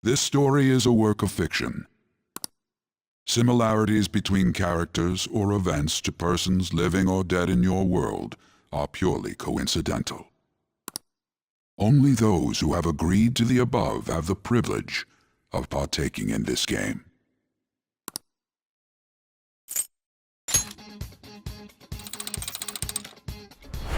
This story is a work of fiction. Similarities between characters or events to persons living or dead in your world are purely coincidental. Only those who have agreed to the above have the privilege of partaking in this game.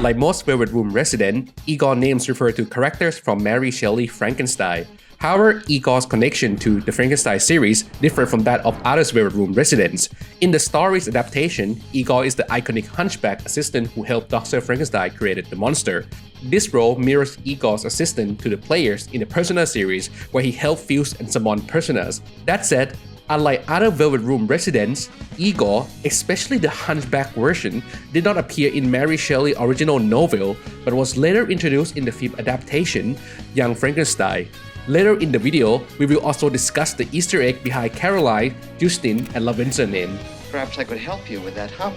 Like most Velvet Room residents, Igor names refer to characters from Mary Shelley Frankenstein. However, Igor's connection to the Frankenstein series differs from that of other Velvet Room residents. In the story's adaptation, Igor is the iconic hunchback assistant who helped Dr. Frankenstein create the monster. This role mirrors Igor's assistant to the players in the Persona series, where he helped fuse and summon personas. That said, unlike other Velvet Room residents, Igor, especially the Hunchback version, did not appear in Mary Shelley's original novel, but was later introduced in the film adaptation, Young Frankenstein. Later in the video, we will also discuss the Easter egg behind Caroline, Justin, and Lavenza's name. Perhaps I could help you with that hump.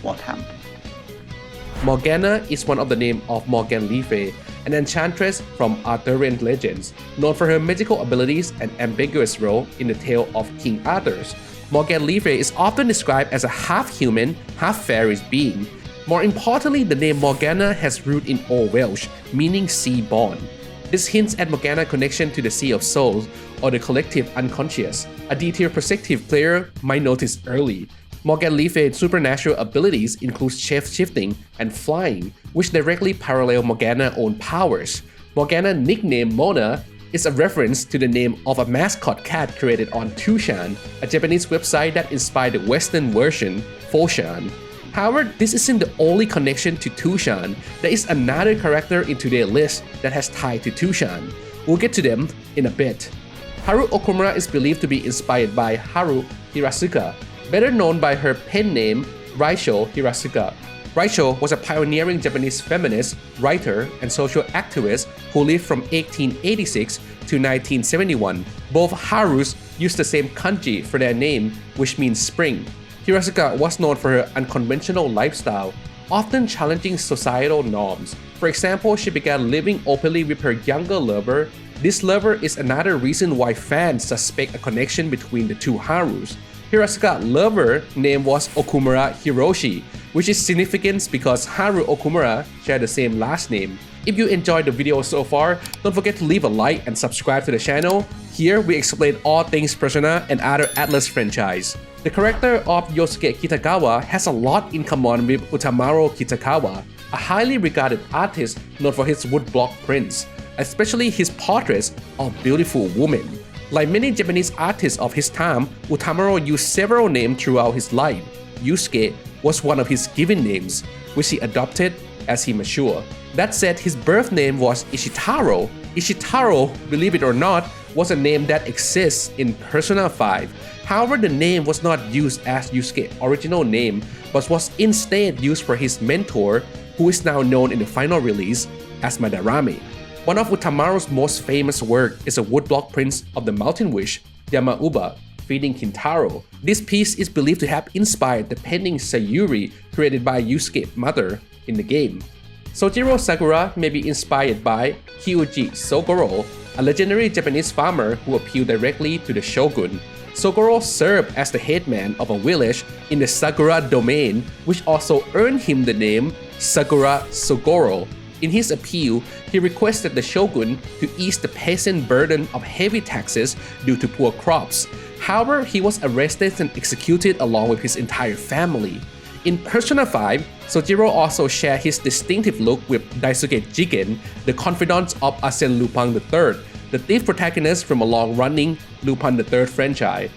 What hump? Morgana is one of the names of Morgan Le Fay, an enchantress from Arthurian legends, known for her magical abilities and ambiguous role in the tale of King Arthur's. Morgan Le Fay is often described as a half-human, half-fairy being. More importantly, the name Morgana has root in Old Welsh, meaning sea-born. This hints at Morgana's connection to the Sea of Souls, or the collective unconscious, a detail perceptive player might notice early. Morgan Le Fay's supernatural abilities include shape-shifting and flying, which directly parallel Morgana's own powers. Morgana's nickname Mona is a reference to the name of a mascot cat created on Tushan, a Japanese website that inspired the Western version, Foshan. However, this isn't the only connection to Tushan. There is another character in today's list that has tied to Tushan. We'll get to them in a bit. Haru Okumura is believed to be inspired by Haru Hirasuka, better known by her pen name Raisho Hirasuka. Raisho was a pioneering Japanese feminist, writer, and social activist who lived from 1886 to 1971. Both Harus used the same kanji for their name, which means spring. Hirasuka was known for her unconventional lifestyle, often challenging societal norms. For example, she began living openly with her younger lover. This lover is another reason why fans suspect a connection between the two Harus. Hirasuka's lover name was Okumura Hiroshi, which is significant because Haru Okumura share the same last name. If you enjoyed the video so far, don't forget to leave a like and subscribe to the channel. Here we explain all things Persona and other Atlus franchise. The character of Yosuke Kitagawa has a lot in common with Utamaro Kitagawa, a highly regarded artist known for his woodblock prints, especially his portraits of beautiful women. Like many Japanese artists of his time, Utamaro used several names throughout his life. Yusuke was one of his given names, which he adopted as he matured. That said, his birth name was Ishitaro. Ishitaro, believe it or not, was a name that exists in Persona 5. However, the name was not used as Yusuke's original name, but was instead used for his mentor, who is now known in the final release as Madarame. One of Utamaro's most famous work is a woodblock print of the Mountain Witch, Yamauba, feeding Kintaro. This piece is believed to have inspired the painting Sayuri created by Yusuke's mother in the game. Sojiro Sakura may be inspired by Kyuji Sogoro, a legendary Japanese farmer who appealed directly to the shogun. Sogoro served as the headman of a village in the Sakura domain, which also earned him the name Sakura Sogoro. In his appeal, he requested the shogun to ease the peasant burden of heavy taxes due to poor crops. However, he was arrested and executed along with his entire family. In Persona 5, Sojiro also shared his distinctive look with Daisuke Jigen, the confidant of Arsène Lupin III, the thief protagonist from a long-running Lupin III franchise.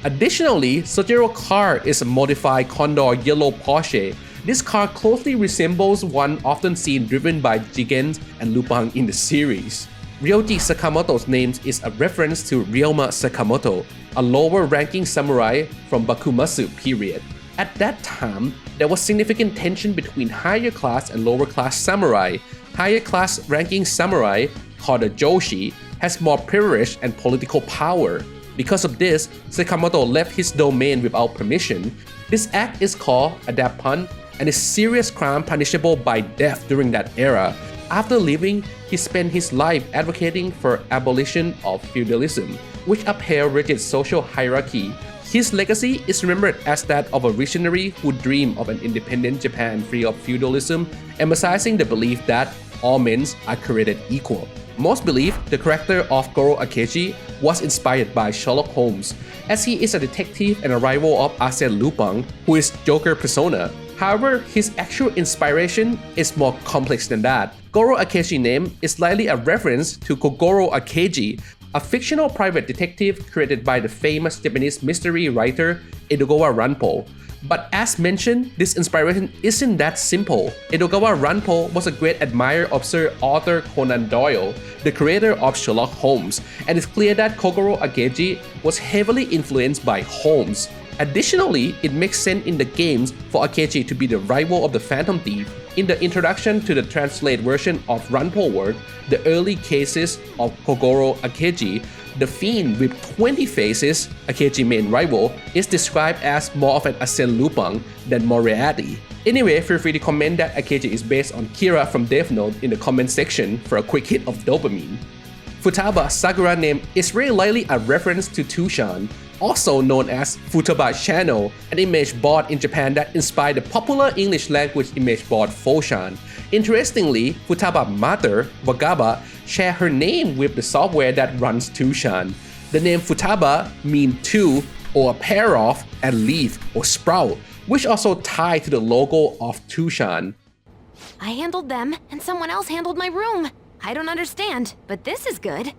Additionally, Sojiro's car is a modified Condor yellow Porsche. This car closely resembles one often seen driven by Jigen and Lupin in the series. Ryoji Sakamoto's name is a reference to Ryoma Sakamoto, a lower-ranking samurai from Bakumatsu period. At that time, there was significant tension between higher-class and lower-class samurai. Higher-class ranking samurai, called a Joshi, has more privilege and political power. Because of this, Sakamoto left his domain without permission. This act is called a dappun and is serious crime punishable by death during that era. After leaving, he spent his life advocating for abolition of feudalism, which upheld rigid social hierarchy. His legacy is remembered as that of a visionary who dreamed of an independent Japan free of feudalism, emphasizing the belief that all men are created equal. Most believe the character of Goro Akechi was inspired by Sherlock Holmes, as he is a detective and a rival of Arsène Lupin, who is Joker persona. However, his actual inspiration is more complex than that. Goro Akechi's name is likely a reference to Kogoro Akeji, a fictional private detective created by the famous Japanese mystery writer Edogawa Ranpo. But as mentioned, this inspiration isn't that simple. Edogawa Ranpo was a great admirer of Sir Arthur Conan Doyle, the creator of Sherlock Holmes, and it's clear that Kogoro Akeji was heavily influenced by Holmes. Additionally, it makes sense in the games for Akechi to be the rival of the Phantom Thief. In the introduction to the translated version of Ranpo work, the early cases of Kogoro Akechi, the fiend with 20 faces, Akechi's main rival, is described as more of an Arsène Lupin than Moriarty. Anyway, feel free to comment that Akechi is based on Kira from Death Note in the comment section for a quick hit of dopamine. Futaba Sakura name is very likely a reference to Tushan, also known as Futaba Channel, an image board in Japan that inspired the popular English language image board Foshan. Interestingly, Futaba mother, Wagaba, shares her name with the software that runs Tushan. The name Futaba means two or a pair of and leaf or sprout, which also tied to the logo of Tushan. I handled them, and someone else handled my room. I don't understand, but this is good.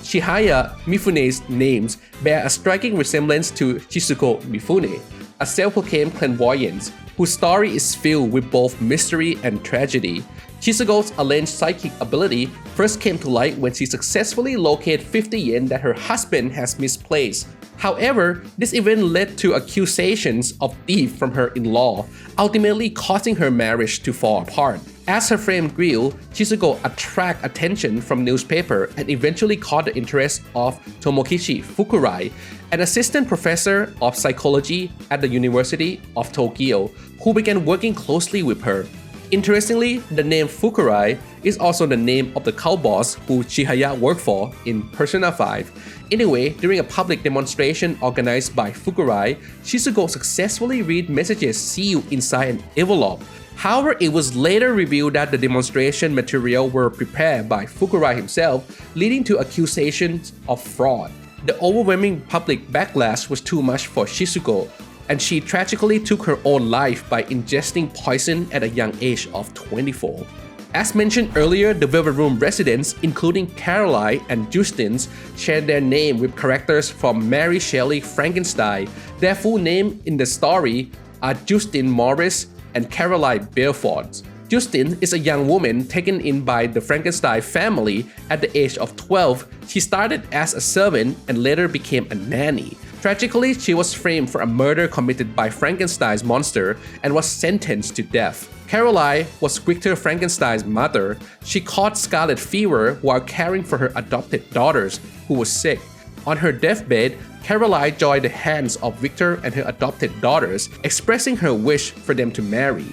Chihaya Mifune's names bear a striking resemblance to Shizuko Mifune, a self-proclaimed clairvoyant whose story is filled with both mystery and tragedy. Shizuko's alleged psychic ability first came to light when she successfully located 50 yen that her husband has misplaced. However, this event led to accusations of theft from her in-law, ultimately causing her marriage to fall apart. As her fame grew, Shizuko attracted attention from newspaper and eventually caught the interest of Tomokichi Fukurai, an assistant professor of psychology at the University of Tokyo, who began working closely with her. Interestingly, the name Fukurai is also the name of the cult boss who Chihaya worked for in Persona 5. Anyway, during a public demonstration organized by Fukurai, Shizuko successfully read messages sealed inside an envelope. However, it was later revealed that the demonstration material were prepared by Fukurai himself, leading to accusations of fraud. The overwhelming public backlash was too much for Shizuko, and she tragically took her own life by ingesting poison at a young age of 24. As mentioned earlier, the Velvet Room residents, including Caroline and Justin, share their name with characters from Mary Shelley Frankenstein. Their full name in the story are Justin Morris and Caroline Belfort. Justin is a young woman taken in by the Frankenstein family at the age of 12. She started as a servant and later became a nanny. Tragically, she was framed for a murder committed by Frankenstein's monster and was sentenced to death. Caroline was Victor Frankenstein's mother. She caught scarlet fever while caring for her adopted daughters, who were sick. On her deathbed, Caroline joined the hands of Victor and her adopted daughters, expressing her wish for them to marry.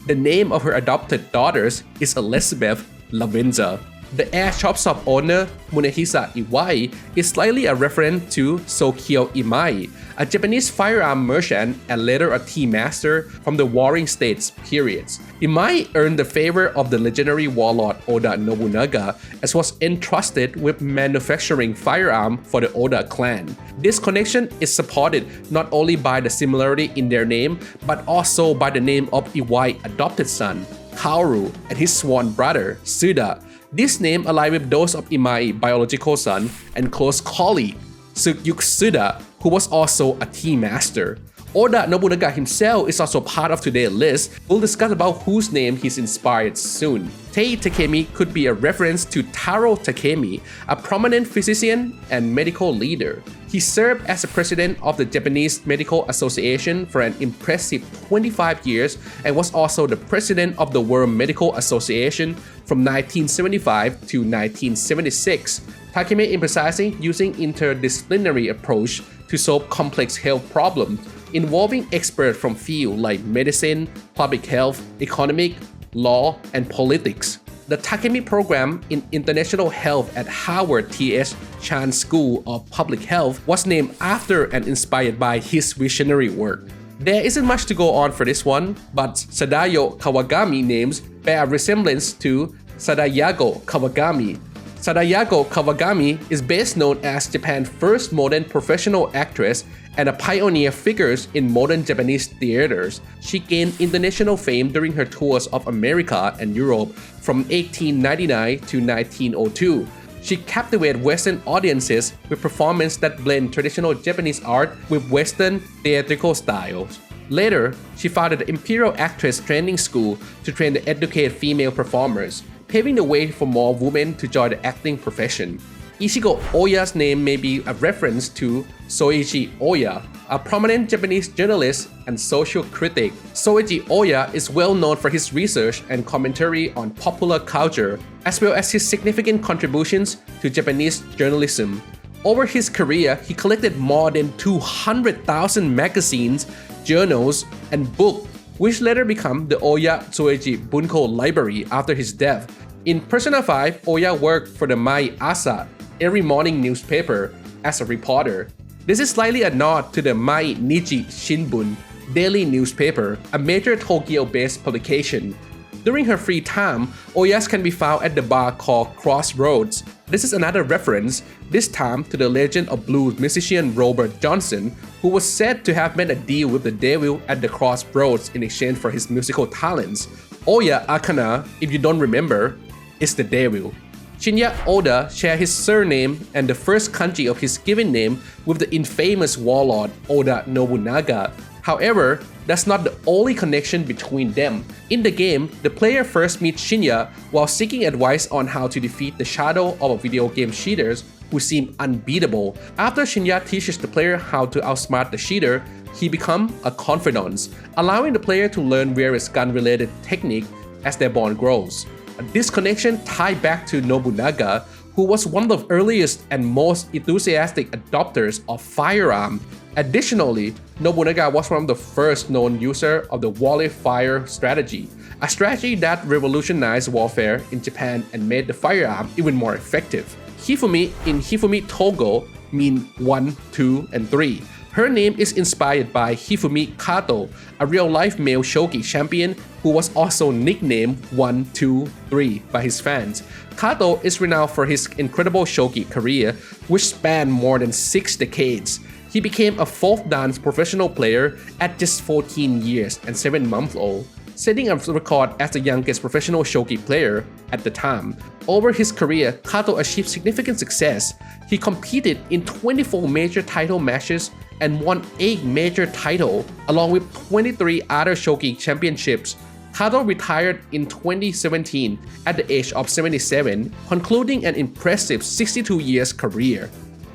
The name of her adopted daughters is Elizabeth Lavenza. The air shop owner, Munehisa Iwai, is slightly a reference to Sokyo Imai, a Japanese firearm merchant and later a tea master from the Warring States periods. Imai earned the favor of the legendary warlord Oda Nobunaga, as was entrusted with manufacturing firearm for the Oda clan. This connection is supported not only by the similarity in their name, but also by the name of Iwai's adopted son, Haru, and his sworn brother, Suda. This name aligns with those of Imai's biological son and close colleague, Suguru Suda, who was also a tea master. Oda Nobunaga himself is also part of today's list. We'll discuss about whose name he's inspired soon. Tae Takemi could be a reference to Taro Takemi, a prominent physician and medical leader. He served as the president of the Japanese Medical Association for an impressive 25 years and was also the president of the World Medical Association from 1975 to 1976. Takemi emphasizing using interdisciplinary approach to solve complex health problems involving experts from fields like medicine, public health, economic, law, and politics. The Takemi program in international health at Harvard T.S. Chan School of Public Health was named after and inspired by his visionary work. There isn't much to go on for this one, but Sadayo Kawakami names bear a resemblance to Sadayo Kawakami. Sadayo Kawakami is best known as Japan's first modern professional actress and a pioneer figure in modern Japanese theaters. She gained international fame during her tours of America and Europe from 1899 to 1902. She captivated Western audiences with performances that blend traditional Japanese art with Western theatrical styles. Later, she founded the Imperial Actress Training School to train and educate female performers, paving the way for more women to join the acting profession. Ichiko Ohya's name may be a reference to Soichi Ohya, a prominent Japanese journalist and social critic. Soichi Ohya is well known for his research and commentary on popular culture, as well as his significant contributions to Japanese journalism. Over his career, he collected more than 200,000 magazines, journals, and books, which later became the Ohya Soichi Bunko Library after his death. In Persona 5, Ohya worked for the Mai Asa every morning newspaper as a reporter. This is slightly a nod to the Mai Nichi Shinbun daily newspaper, a major Tokyo-based publication. During her free time, Ohya can be found at the bar called Crossroads. This is another reference, this time to the legend of blues musician Robert Johnson, who was said to have made a deal with the devil at the Crossroads in exchange for his musical talents. Ohya Akana, if you don't remember, is the devil. Shinya Oda shares his surname and the first kanji of his given name with the infamous warlord Oda Nobunaga. However, that's not the only connection between them. In the game, the player first meets Shinya while seeking advice on how to defeat the shadow of video game cheaters who seem unbeatable. After Shinya teaches the player how to outsmart the cheater, he becomes a confidant, allowing the player to learn various gun-related techniques as their bond grows. This connection ties back to Nobunaga, who was one of the earliest and most enthusiastic adopters of firearms. Additionally, Nobunaga was one of the first known users of the volley fire strategy, a strategy that revolutionized warfare in Japan and made the firearm even more effective. Hifumi in Hifumi Togo means 1, 2, and 3. Her name is inspired by Hifumi Kato, a real-life male shogi champion who was also nicknamed 1, 2, 3 by his fans. Kato is renowned for his incredible shogi career, which spanned more than 6 decades. He became a folk dance professional player at just 14 years and 7 months old, setting a record as the youngest professional shogi player at the time. Over his career, Kato achieved significant success. He competed in 24 major title matches and won 8 major titles, along with 23 other shogi championships. Kato retired in 2017 at the age of 77, concluding an impressive 62 years career.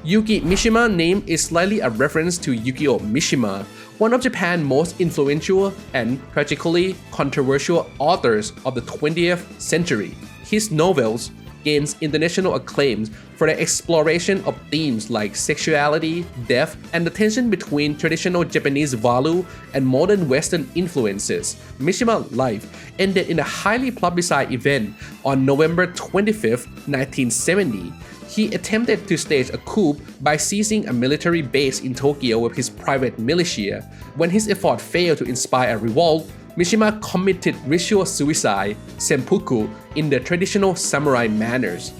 Yuki Mishima's name is slightly a reference to Yukio Mishima, one of Japan's most influential and tragically controversial authors of the 20th century. His novels gained international acclaim for their exploration of themes like sexuality, death, and the tension between traditional Japanese value and modern Western influences. Mishima's life ended in a highly publicized event on November 25, 1970. He attempted to stage a coup by seizing a military base in Tokyo with his private militia. When his effort failed to inspire a revolt, Mishima committed ritual suicide, seppuku, in the traditional samurai manners.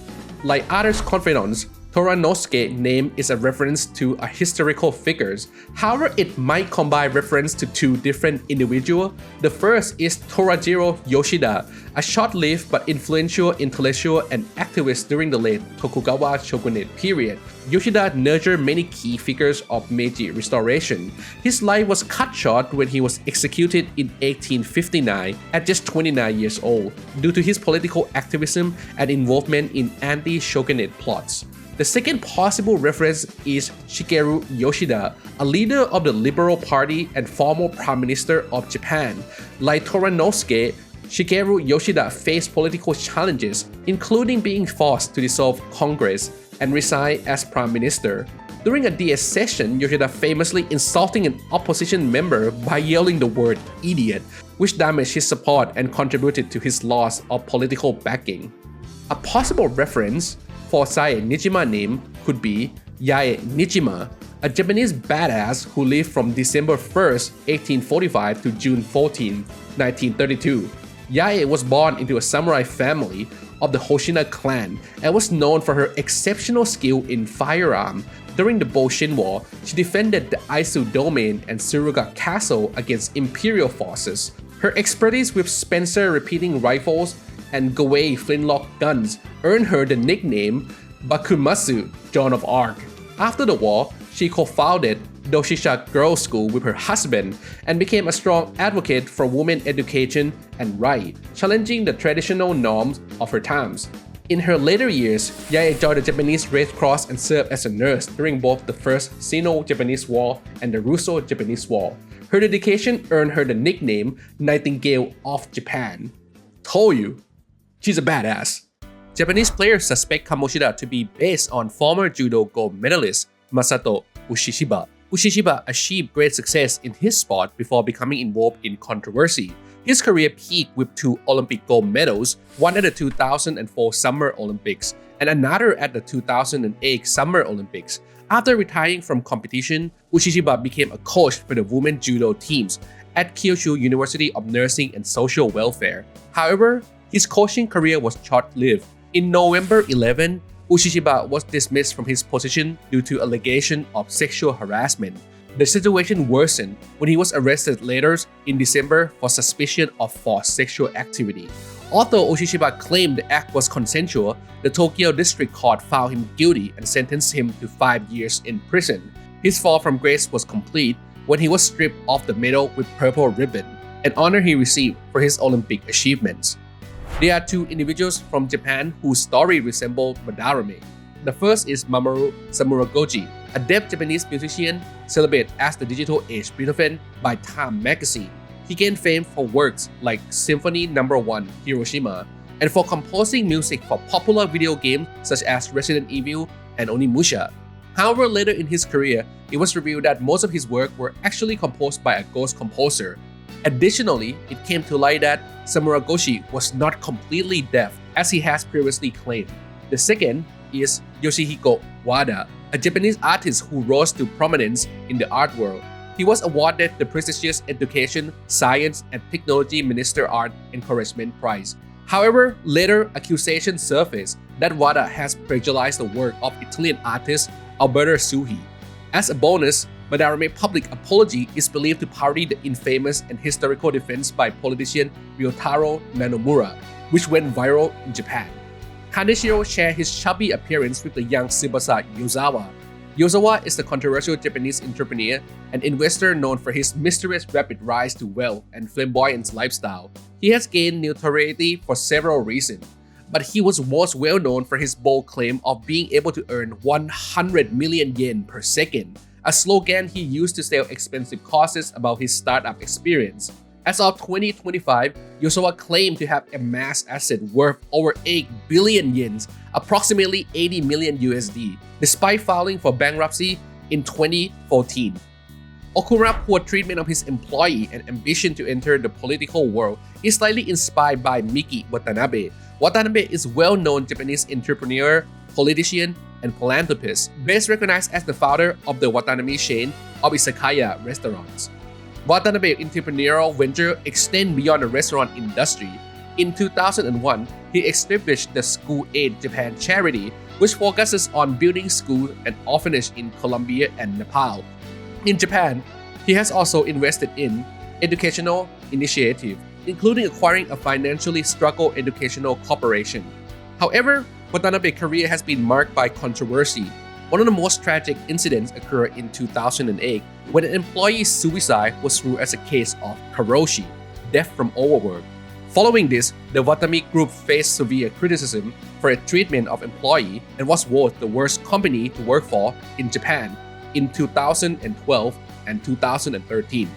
Like other confidants, Toranosuke's name is a reference to a historical figure. However, it might combine reference to 2 different individuals. The first is Sojiro Yoshida, a short-lived but influential intellectual and activist during the late Tokugawa shogunate period. Yoshida nurtured many key figures of Meiji Restoration. His life was cut short when he was executed in 1859 at just 29 years old due to his political activism and involvement in anti-shogunate plots. The second possible reference is Shigeru Yoshida, a leader of the Liberal Party and former Prime Minister of Japan. Like Toranosuke, Shigeru Yoshida faced political challenges, including being forced to dissolve Congress and resign as Prime Minister. During a DS session, Yoshida famously insulting an opposition member by yelling the word idiot. which damaged his support and contributed to his loss of political backing. A possible reference for Sae Niijima name could be Yae Niijima, a Japanese badass who lived from December 1st, 1845 to June 14, 1932. Yae was born into a samurai family of the Hoshina clan and was known for her exceptional skill in firearm. During the Boshin War, she defended the Aizu domain and Suruga Castle against imperial forces. Her expertise with Spencer repeating rifles and Goei flintlock guns earned her the nickname Bakumatsu, Joan of Arc. After the war, she co-founded Doshisha Girls' School with her husband and became a strong advocate for women education and right, challenging the traditional norms of her times. In her later years, Yae joined the Japanese Red Cross and served as a nurse during both the First Sino-Japanese War and the Russo-Japanese War. Her dedication earned her the nickname Nightingale of Japan. Told you, she's a badass. Japanese players suspect Kamoshida to be based on former judo gold medalist Masato Ushishiba. Ushishiba achieved great success in his sport before becoming involved in controversy. His career peaked with 2 Olympic gold medals, one at the 2004 Summer Olympics and another at the 2008 Summer Olympics. After retiring from competition, Ushishiba became a coach for the women judo teams at Kyushu University of Nursing and Social Welfare. However, his coaching career was short-lived. In November 11, Ushishiba was dismissed from his position due to allegation of sexual harassment. The situation worsened when he was arrested later in December for suspicion of forced sexual activity. Although Ushishiba claimed the act was consensual, the Tokyo District Court found him guilty and sentenced him to 5 years in prison. His fall from grace was complete when he was stripped of the medal with purple ribbon, an honor he received for his Olympic achievements. There are 2 individuals from Japan whose story resemble Madarame. The first is Mamoru Samuragoji, a deaf Japanese musician celebrated as the Digital Age Beethoven by Time magazine. He gained fame for works like Symphony No. 1 Hiroshima and for composing music for popular video games such as Resident Evil and Onimusha. However, later in his career, it was revealed that most of his work were actually composed by a ghost composer. Additionally, it came to light that Samuragoshi was not completely deaf, as he has previously claimed. The second is Yoshihiko Wada, a Japanese artist who rose to prominence in the art world. He was awarded the prestigious Education, Science, and Technology Minister Art Encouragement Prize. However, later accusations surfaced that Wada has plagiarized the work of Italian artist Alberto Suhi. As a bonus, Madarame's public apology is believed to parody the infamous and historical defense by politician Ryotaro Nanomura, which went viral in Japan. Kaneshiro shared his chubby appearance with the young Tsubasa Yozawa. Yozawa is the controversial Japanese entrepreneur and investor known for his mysterious rapid rise to wealth and flamboyant lifestyle. He has gained notoriety for several reasons, but he was most well known for his bold claim of being able to earn 100 million yen per second, a slogan he used to sell expensive courses about his startup experience. As of 2025, Yozawa claimed to have amassed assets worth over 8 billion yens, approximately 80 million USD, despite filing for bankruptcy in 2014. Okumura's poor treatment of his employee and ambition to enter the political world is slightly inspired by Miki Watanabe. Watanabe is a well-known Japanese entrepreneur, politician, and philanthropist, best recognized as the founder of the Watanabe chain of izakaya restaurants. Watanabe's entrepreneurial venture extends beyond the restaurant industry. In 2001, he established the School Aid Japan charity, which focuses on building schools and orphanages in Colombia and Nepal. In Japan, he has also invested in educational initiatives, including acquiring a financially struggling educational corporation. However, Watanabe's career has been marked by controversy. One of the most tragic incidents occurred in 2008 when an employee's suicide was ruled as a case of karoshi, death from overwork. Following this, the Watanabe Group faced severe criticism for its treatment of employees and was voted the worst company to work for in Japan in 2012 and 2013.